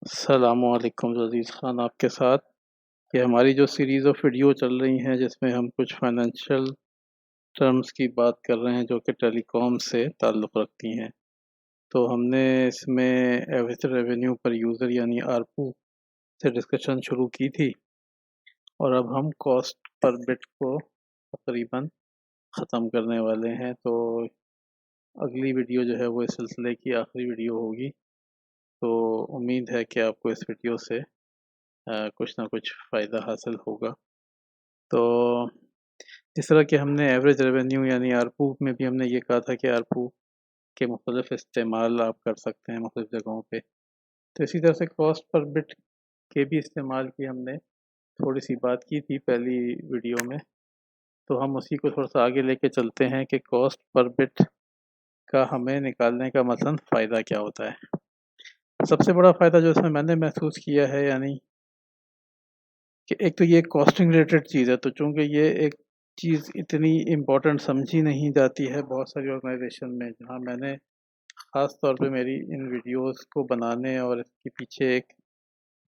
السلام علیکم عزیز خان، آپ کے ساتھ یہ ہماری جو سیریز آف ویڈیو چل رہی ہیں جس میں ہم کچھ فائنینشیل ٹرمز کی بات کر رہے ہیں جو کہ ٹیلی کام سے تعلق رکھتی ہیں۔ تو ہم نے اس میں ایوریج ریونیو پر یوزر یعنی آرپو سے ڈسکشن شروع کی تھی، اور اب ہم کاسٹ پر بٹ کو تقریباً ختم کرنے والے ہیں۔ تو اگلی ویڈیو جو ہے وہ اس سلسلے کی آخری ویڈیو ہوگی۔ تو امید ہے کہ آپ کو اس ویڈیو سے کچھ نہ کچھ فائدہ حاصل ہوگا۔ تو جس طرح کہ ہم نے ایوریج ریونیو یعنی آرپو میں بھی ہم نے یہ کہا تھا کہ آرپو کے مختلف استعمال آپ کر سکتے ہیں مختلف جگہوں پہ، تو اسی طرح سے کاسٹ پر بٹ کے بھی استعمال کی ہم نے تھوڑی سی بات کی تھی پہلی ویڈیو میں۔ تو ہم اسی کو تھوڑا سا آگے لے کے چلتے ہیں کہ کاسٹ پر بٹ کا ہمیں نکالنے کا مثلاً فائدہ کیا ہوتا ہے۔ سب سے بڑا فائدہ جو اس میں نے محسوس کیا ہے یعنی کہ ایک تو یہ کاسٹنگ ریلیٹڈ چیز ہے، تو چونکہ یہ ایک چیز اتنی امپورٹنٹ سمجھی نہیں جاتی ہے بہت ساری آرگنائزیشن میں، جہاں میں نے خاص طور پہ میری ان ویڈیوز کو بنانے اور اس کے پیچھے ایک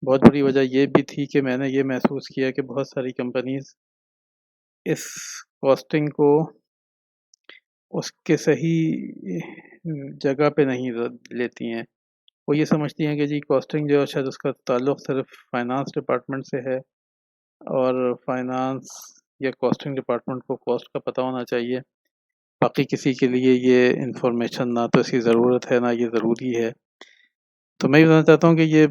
بہت بڑی وجہ یہ بھی تھی کہ میں نے یہ محسوس کیا کہ بہت ساری کمپنیز اس کاسٹنگ کو اس کے صحیح جگہ پہ نہیں لیتی ہیں۔ وہ یہ سمجھتی ہیں کہ جی کاسٹنگ جو ہے شاید اس کا تعلق صرف فائنانس ڈپارٹمنٹ سے ہے، اور فائنانس یا کاسٹنگ ڈپارٹمنٹ کو کاسٹ کا پتہ ہونا چاہیے، باقی کسی کے لیے یہ انفارمیشن نہ تو اس کی ضرورت ہے نہ یہ ضروری ہے۔ تو میں یہ بتانا چاہتا ہوں کہ یہ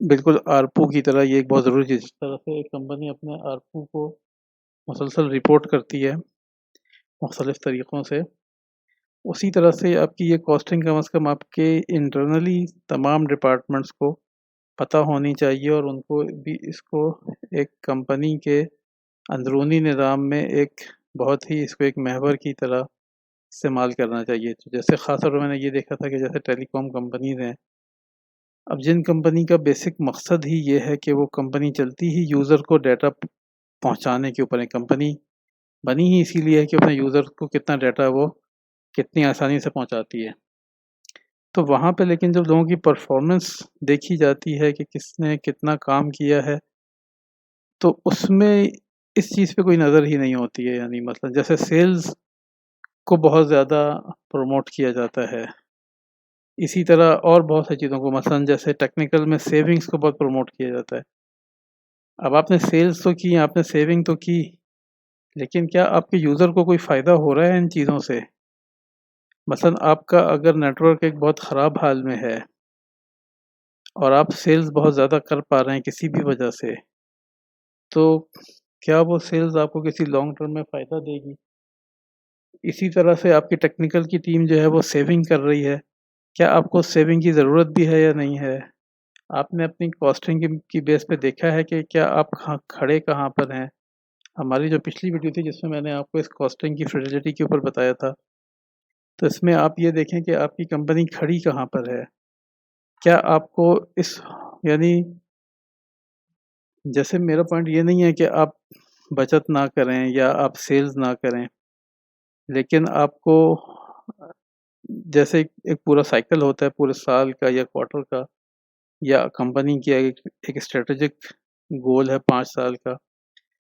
بالکل آرپو کی طرح یہ ایک بہت ضروری چیز، جس طرح سے ایک کمپنی اپنے آرپو کو مسلسل رپورٹ کرتی ہے مختلف طریقوں سے، اسی طرح سے آپ کی یہ کاسٹنگ کم از کم آپ کے انٹرنلی تمام ڈپارٹمنٹس کو پتہ ہونی چاہیے، اور ان کو بھی اس کو ایک کمپنی کے اندرونی نظام میں ایک بہت ہی اس کو ایک محور کی طرح استعمال کرنا چاہیے۔ تو جیسے خاص طور پر میں نے یہ دیکھا تھا کہ جیسے ٹیلی کام کمپنیز ہیں، اب جن کمپنی کا بیسک مقصد ہی یہ ہے کہ وہ کمپنی چلتی ہی یوزر کو ڈیٹا پہنچانے کے اوپر ہے، کمپنی بنی ہی اسی لیے ہے کہ اپنے یوزر کو کتنا ڈیٹا وہ کتنی آسانی سے پہنچاتی ہے۔ تو وہاں پہ لیکن جب لوگوں کی پرفارمنس دیکھی جاتی ہے کہ کس نے کتنا کام کیا ہے، تو اس میں اس چیز پہ کوئی نظر ہی نہیں ہوتی ہے۔ یعنی مثلا جیسے سیلز کو بہت زیادہ پروموٹ کیا جاتا ہے، اسی طرح اور بہت سی چیزوں کو، مثلا جیسے ٹیکنیکل میں سیونگز کو بہت پروموٹ کیا جاتا ہے۔ اب آپ نے سیلز تو کی، آپ نے سیونگ تو کی، لیکن کیا آپ کے یوزر کو کوئی فائدہ ہو رہا ہے ان چیزوں سے؟ مثلا آپ کا اگر نیٹ ورک ایک بہت خراب حال میں ہے اور آپ سیلز بہت زیادہ کر پا رہے ہیں کسی بھی وجہ سے، تو کیا وہ سیلز آپ کو کسی لانگ ٹرم میں فائدہ دے گی؟ اسی طرح سے آپ کی ٹیکنیکل کی ٹیم جو ہے وہ سیونگ کر رہی ہے، کیا آپ کو سیونگ کی ضرورت بھی ہے یا نہیں ہے؟ آپ نے اپنی کاسٹنگ کی بیس پہ دیکھا ہے کہ کیا آپ کھڑے کہاں پر ہیں؟ ہماری جو پچھلی ویڈیو تھی جس میں میں نے آپ کو اس کاسٹنگ کی فیڈیلٹی کے اوپر بتایا تھا، تو اس میں آپ یہ دیکھیں کہ آپ کی کمپنی کھڑی کہاں پر ہے۔ کیا آپ کو اس یعنی جیسے میرا پوائنٹ یہ نہیں ہے کہ آپ بچت نہ کریں یا آپ سیلز نہ کریں، لیکن آپ کو جیسے ایک پورا سائیکل ہوتا ہے پورے سال کا یا کوارٹر کا، یا کمپنی کی ایک اسٹریٹجک گول ہے 5 سال کا،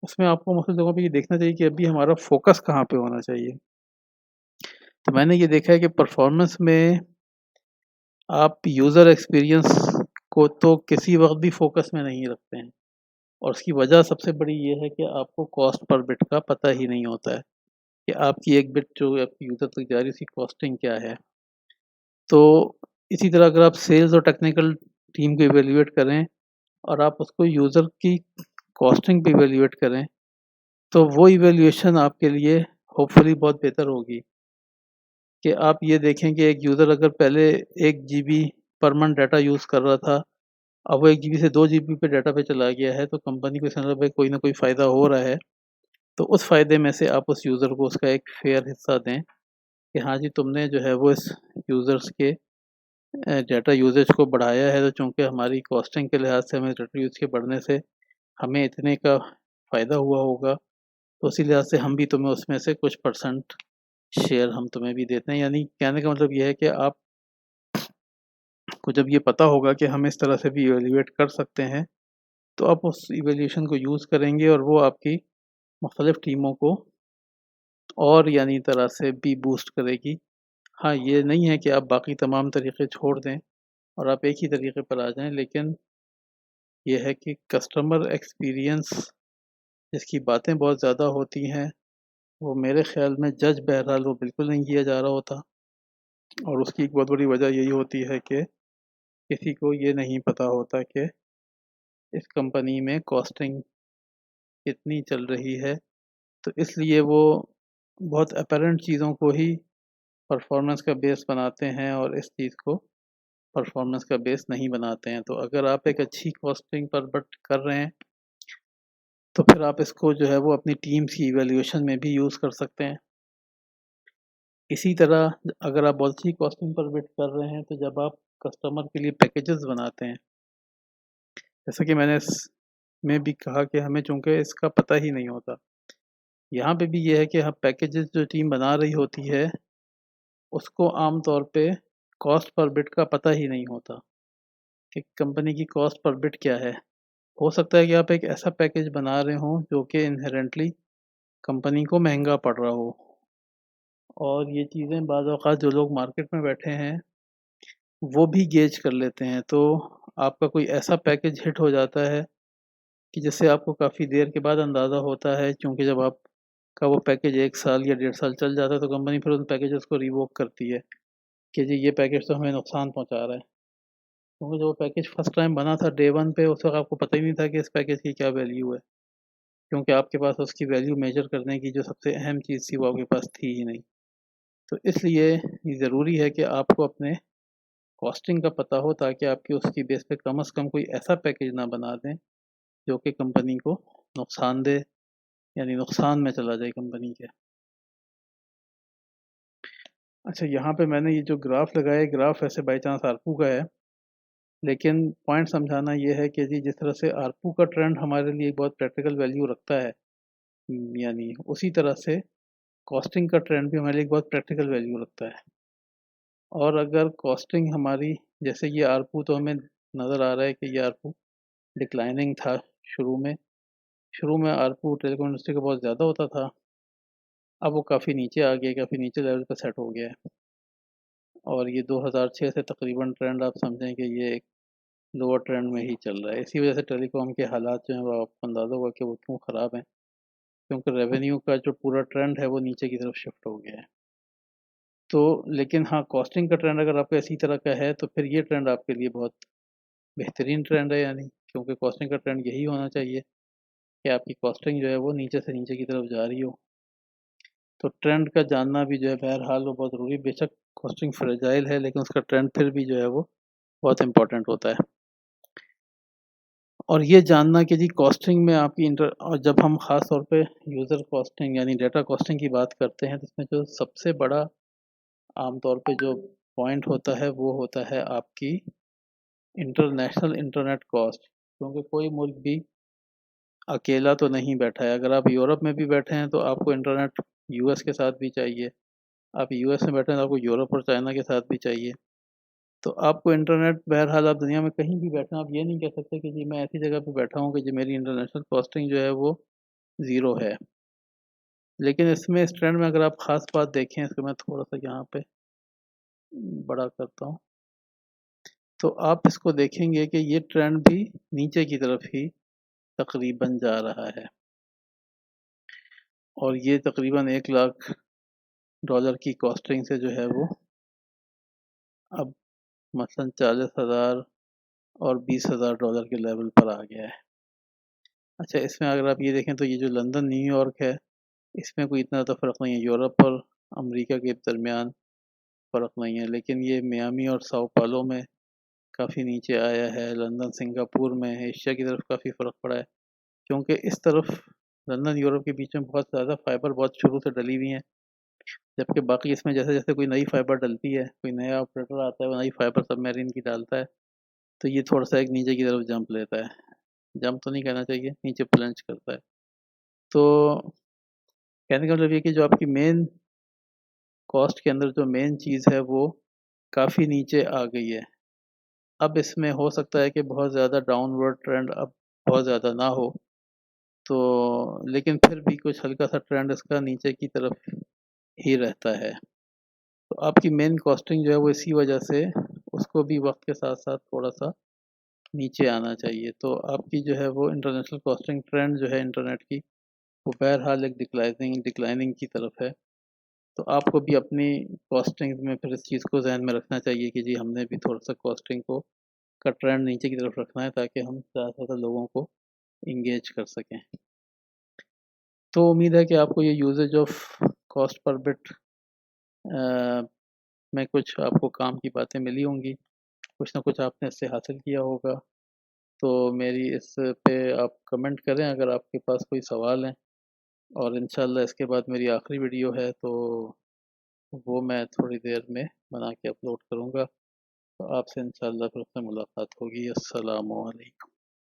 اس میں آپ کو مختلف جگہوں پہ یہ دیکھنا چاہیے کہ ابھی ہمارا فوکس کہاں پہ ہونا چاہیے۔ تو میں نے یہ دیکھا ہے کہ پرفارمنس میں آپ یوزر ایکسپیرینس کو تو کسی وقت بھی فوکس میں نہیں رکھتے ہیں، اور اس کی وجہ سب سے بڑی یہ ہے کہ آپ کو کاسٹ پر بٹ کا پتہ ہی نہیں ہوتا ہے کہ آپ کی ایک بٹ جو آپ کی یوزر تک جا رہی ہے اس کی کاسٹنگ کیا ہے۔ تو اسی طرح اگر آپ سیلز اور ٹیکنیکل ٹیم کو ایویلیویٹ کریں اور آپ اس کو یوزر کی کاسٹنگ پہ ایویلیویٹ کریں، تو وہ ایویلیویشن آپ کے لیے ہوپ فلی بہت بہتر ہوگی کہ آپ یہ دیکھیں کہ ایک یوزر اگر پہلے 1 GB per month data use کر رہا تھا، اب وہ 1 GB سے 2 GB پہ ڈیٹا پہ چلا گیا ہے، تو کمپنی کو سمجھ بھائی کوئی نہ کوئی فائدہ ہو رہا ہے، تو اس فائدے میں سے آپ اس یوزر کو اس کا ایک فیئر حصہ دیں کہ ہاں جی تم نے جو ہے وہ اس یوزرس کے ڈیٹا یوزیج کو بڑھایا ہے، تو چونکہ ہماری کاسٹنگ کے لحاظ سے ہمیں ڈیٹا یوز کے بڑھنے سے ہمیں اتنے کا فائدہ ہوا ہوگا، تو اسی لحاظ سے ہم بھی تمہیں اس میں سے کچھ پرسنٹ شیئر ہم تمہیں بھی دیتے ہیں۔ یعنی کہنے کا مطلب یہ ہے کہ آپ کو جب یہ پتہ ہوگا کہ ہم اس طرح سے بھی ایویلیویٹ کر سکتے ہیں تو آپ اس ایویلیویشن کو یوز کریں گے اور وہ آپ کی مختلف ٹیموں کو اور یعنی طرح سے بھی بوسٹ کرے گی. ہاں یہ نہیں ہے کہ آپ باقی تمام طریقے چھوڑ دیں اور آپ ایک ہی طریقے پر آ جائیں، لیکن یہ ہے کہ کسٹمر ایکسپیرینس جس کی باتیں بہت زیادہ ہوتی ہیں وہ میرے خیال میں جج بہرحال وہ بالکل نہیں کیا جا رہا ہوتا، اور اس کی ایک بہت بڑی وجہ یہی ہوتی ہے کہ کسی کو یہ نہیں پتہ ہوتا کہ اس کمپنی میں کاسٹنگ کتنی چل رہی ہے، تو اس لیے وہ بہت اپیرنٹ چیزوں کو ہی پرفارمنس کا بیس بناتے ہیں اور اس چیز کو پرفارمنس کا بیس نہیں بناتے ہیں. تو اگر آپ ایک اچھی کاسٹنگ پر بٹ کر رہے ہیں تو پھر آپ اس کو جو ہے وہ اپنی ٹیمز کی ایویلیویشن میں بھی یوز کر سکتے ہیں. اسی طرح اگر آپ بہت اچھی کاسٹنگ پر بٹ کر رہے ہیں تو جب آپ کسٹمر کے لیے پیکیجز بناتے ہیں، جیسا کہ میں نے اس میں بھی کہا کہ ہمیں چونکہ اس کا پتہ ہی نہیں ہوتا، یہاں پہ بھی یہ ہے کہ ہم پیکیجز جو ٹیم بنا رہی ہوتی ہے اس کو عام طور پہ کاسٹ پر بٹ کا پتہ ہی نہیں ہوتا کہ کمپنی کی کاسٹ پر بٹ کیا ہے. ہو سکتا ہے کہ آپ ایک ایسا پیکیج بنا رہے ہوں جو کہ انہیرنٹلی کمپنی کو مہنگا پڑ رہا ہو، اور یہ چیزیں بعض اوقات جو لوگ مارکیٹ میں بیٹھے ہیں وہ بھی گیج کر لیتے ہیں. تو آپ کا کوئی ایسا پیکیج ہٹ ہو جاتا ہے کہ جس سے آپ کو کافی دیر کے بعد اندازہ ہوتا ہے، کیونکہ جب آپ کا وہ پیکیج 1 سال یا 1.5 سال چل جاتا ہے تو کمپنی پھر ان پیکیجز کو ریووک کرتی ہے کہ جی یہ پیکیج تو ہمیں نقصان پہنچا رہا ہے. کیونکہ جو وہ پیکیج فرسٹ ٹائم بنا تھا ڈے ون پہ، اس وقت آپ کو پتہ ہی نہیں تھا کہ اس پیکیج کی کیا ویلیو ہے، کیونکہ آپ کے پاس اس کی ویلیو میجر کرنے کی جو سب سے اہم چیز تھی وہ آپ کے پاس تھی ہی نہیں. تو اس لیے یہ ضروری ہے کہ آپ کو اپنے کاسٹنگ کا پتہ ہو تاکہ آپ کی اس کی بیس پہ کم از کم کوئی ایسا پیکیج نہ بنا دیں جو کہ کمپنی کو نقصان دے، یعنی نقصان میں چلا جائے کمپنی کے. اچھا یہاں پہ میں نے یہ جو گراف لگایا ہے، گراف ایسے بائی چانس آرپو کا ہے، لیکن پوائنٹ سمجھانا یہ ہے کہ جی جس طرح سے آرپو کا ٹرینڈ ہمارے لیے بہت پریکٹیکل ویلیو رکھتا ہے، یعنی اسی طرح سے کاسٹنگ کا ٹرینڈ بھی ہمارے لیے بہت پریکٹیکل ویلیو رکھتا ہے. اور اگر کاسٹنگ ہماری جیسے یہ آرپو تو ہمیں نظر آ رہا ہے کہ یہ آرپو ڈکلائننگ تھا شروع میں آرپو ٹیلی کام انڈسٹری کا بہت زیادہ ہوتا تھا، اب وہ کافی نیچے آ گیا، کافی نیچے لیول پہ سیٹ ہو گیا ہے، اور یہ 2006 سے تقریباً ٹرینڈ آپ سمجھیں کہ یہ ایک لوور ٹرینڈ میں ہی چل رہا ہے. اسی وجہ سے ٹیلی کام کے حالات جو ہیں وہ آپ کو اندازہ ہوگا کہ وہ کیوں خراب ہیں، کیونکہ ریونیو کا جو پورا ٹرینڈ ہے وہ نیچے کی طرف شفٹ ہو گیا ہے. تو لیکن ہاں کاسٹنگ کا ٹرینڈ اگر آپ کا اسی طرح کا ہے تو پھر یہ ٹرینڈ آپ کے لیے بہت بہترین ٹرینڈ ہے، یعنی کیونکہ کاسٹنگ کا ٹرینڈ یہی ہونا چاہیے کہ آپ کی کاسٹنگ جو ہے وہ نیچے سے نیچے کی طرف جا رہی ہو. تو ٹرینڈ کا جاننا بھی جو ہے بہرحال وہ بہت ضروری، بے شک کاسٹنگ فریجائل ہے لیکن اس کا ٹرینڈ پھر بھی جو ہے وہ بہت امپورٹنٹ ہوتا ہے. اور یہ جاننا کہ جی کاسٹنگ میں آپ کی اور جب ہم خاص طور پہ یوزر کاسٹنگ یعنی ڈیٹا کاسٹنگ کی بات کرتے ہیں تو اس میں جو سب سے بڑا عام طور پہ جو پوائنٹ ہوتا ہے وہ ہوتا ہے آپ کی انٹرنیشنل انٹرنیٹ کاسٹ. کیونکہ کوئی ملک بھی اکیلا تو نہیں بیٹھا ہے، اگر آپ یورپ میں بھی بیٹھے ہیں تو آپ کو انٹرنیٹ یو ایس کے ساتھ بھی چاہیے، آپ یو ایس میں بیٹھے ہیں تو آپ کو یورپ اور چائنا کے ساتھ بھی چاہیے. تو آپ کو انٹرنیٹ بہرحال آپ دنیا میں کہیں بھی بیٹھے ہیں، آپ یہ نہیں کہہ سکتے کہ جی میں ایسی جگہ پہ بیٹھا ہوں کہ جی میری انٹرنیشنل کاسٹنگ جو ہے وہ زیرو ہے. لیکن اس میں اس ٹرینڈ میں اگر آپ خاص بات دیکھیں، اس کو میں تھوڑا سا یہاں پہ بڑا کرتا ہوں تو آپ اس کو دیکھیں گے کہ یہ ٹرینڈ بھی نیچے کی طرف ہی تقریباً جا رہا ہے، اور یہ تقریباً $1,00,000 کی کاسٹنگ سے جو ہے وہ اب مثلاً 40,000 اور $20,000 کے لیول پر آ گیا ہے. اچھا اس میں اگر آپ یہ دیکھیں تو یہ جو لندن نیو یارک ہے اس میں کوئی اتنا زیادہ فرق نہیں ہے، یورپ اور امریکہ کے درمیان فرق نہیں ہے، لیکن یہ میامی اور ساؤ پالو میں کافی نیچے آیا ہے. لندن سنگاپور میں ایشیا کی طرف کافی فرق پڑا ہے، کیونکہ اس طرف لندن یورپ کے بیچ میں بہت زیادہ فائبر بہت شروع سے ڈلی ہوئی ہیں، جبکہ باقی اس میں جیسے جیسے کوئی نئی فائبر ڈلتی ہے، کوئی نیا آپریٹر آتا ہے وہ نئی فائبر سب میرین کی ڈالتا ہے تو یہ تھوڑا سا ایک نیچے کی طرف جمپ لیتا ہے، جمپ تو نہیں کہنا چاہیے، نیچے پلنج کرتا ہے. تو کہنے کا مطلب یہ کہ جو آپ کی مین کاسٹ کے اندر جو مین چیز ہے وہ کافی نیچے آ گئی ہے. اب اس میں ہو سکتا ہے کہ بہت زیادہ ڈاؤن ورڈ ٹرینڈ اب بہت زیادہ نہ ہو، تو لیکن پھر بھی کچھ ہلکا سا ٹرینڈ اس کا نیچے کی طرف ہی رہتا ہے. تو آپ کی مین کاسٹنگ جو ہے وہ اسی وجہ سے اس کو بھی وقت کے ساتھ ساتھ تھوڑا سا نیچے آنا چاہیے. تو آپ کی جو ہے وہ انٹرنیشنل کاسٹنگ ٹرینڈ جو ہے انٹرنیٹ کی، وہ بہرحال ایک ڈکلائننگ کی طرف ہے. تو آپ کو بھی اپنی کاسٹنگ میں پھر اس چیز کو ذہن میں رکھنا چاہیے کہ جی ہم نے بھی تھوڑا سا کاسٹنگ کو کا ٹرینڈ نیچے کی طرف رکھنا ہے تاکہ ہم زیادہ سے زیادہ لوگوں کو انگیج کر سکیں. تو امید ہے کہ آپ کو یہ usage of cost per but میں کچھ آپ کو کام کی باتیں ملی ہوں گی، کچھ نہ کچھ آپ نے اس سے حاصل کیا ہوگا. تو میری اس پہ آپ کمنٹ کریں اگر آپ کے پاس کوئی سوال ہیں، اور انشاءاللہ اس کے بعد میری آخری ویڈیو ہے تو وہ میں تھوڑی دیر میں بنا کے اپلوڈ کروں گا. تو آپ سے انشاءاللہ پھر سے ملاقات ہوگی. السلام علیکم.